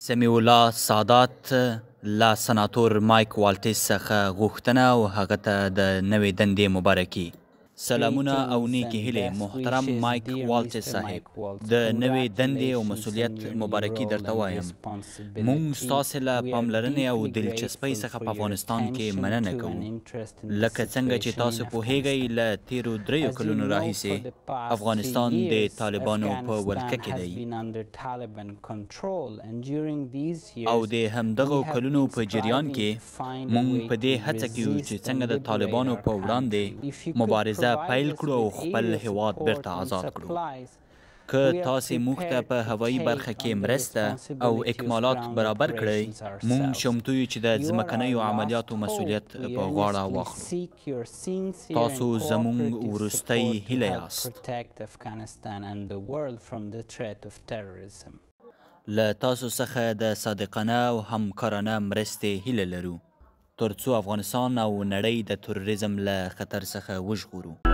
سمیع الله سادات له سناتور مایک والټس څخه غوښتنه او هغه ته د نوې دندې مبارکي. سلامونه او نیکې هیلې محترم مایک والټس صاحب، د نوې دندې او مسؤلیت مبارکي درته وایم. موږ ستاسې له پاملرنې او دلچسپۍ څخه په افغانستان کې مننه کوو. لکه څنګه چې تاسو پوهیږئ، له تیرو 3 کلونو راهیسې افغانستان د طالبانو په ولکه کې دی او د همدغو کلونو په جریان کې موږ په دې هڅه کې یو چې څنګه د طالبانو په وړاندې مبارزه پیل کړو او خپل هیواد بیرته آزاد کړو. که تاسې موږ ته په هوایي برخه کې مرسته او اکمالات برابر کړئ، موږ چمتو یو چې د ځمکنیو عملیاتو مسؤلیت په غاړه واخلو. تاسو زموږ وروستۍ هیله یاست. له تاسو څخه د صادقانه او همکارانه مرستې هیله لرو ترڅو افغانستان او نړۍ د تروریزم له خطر څخه وژغورو.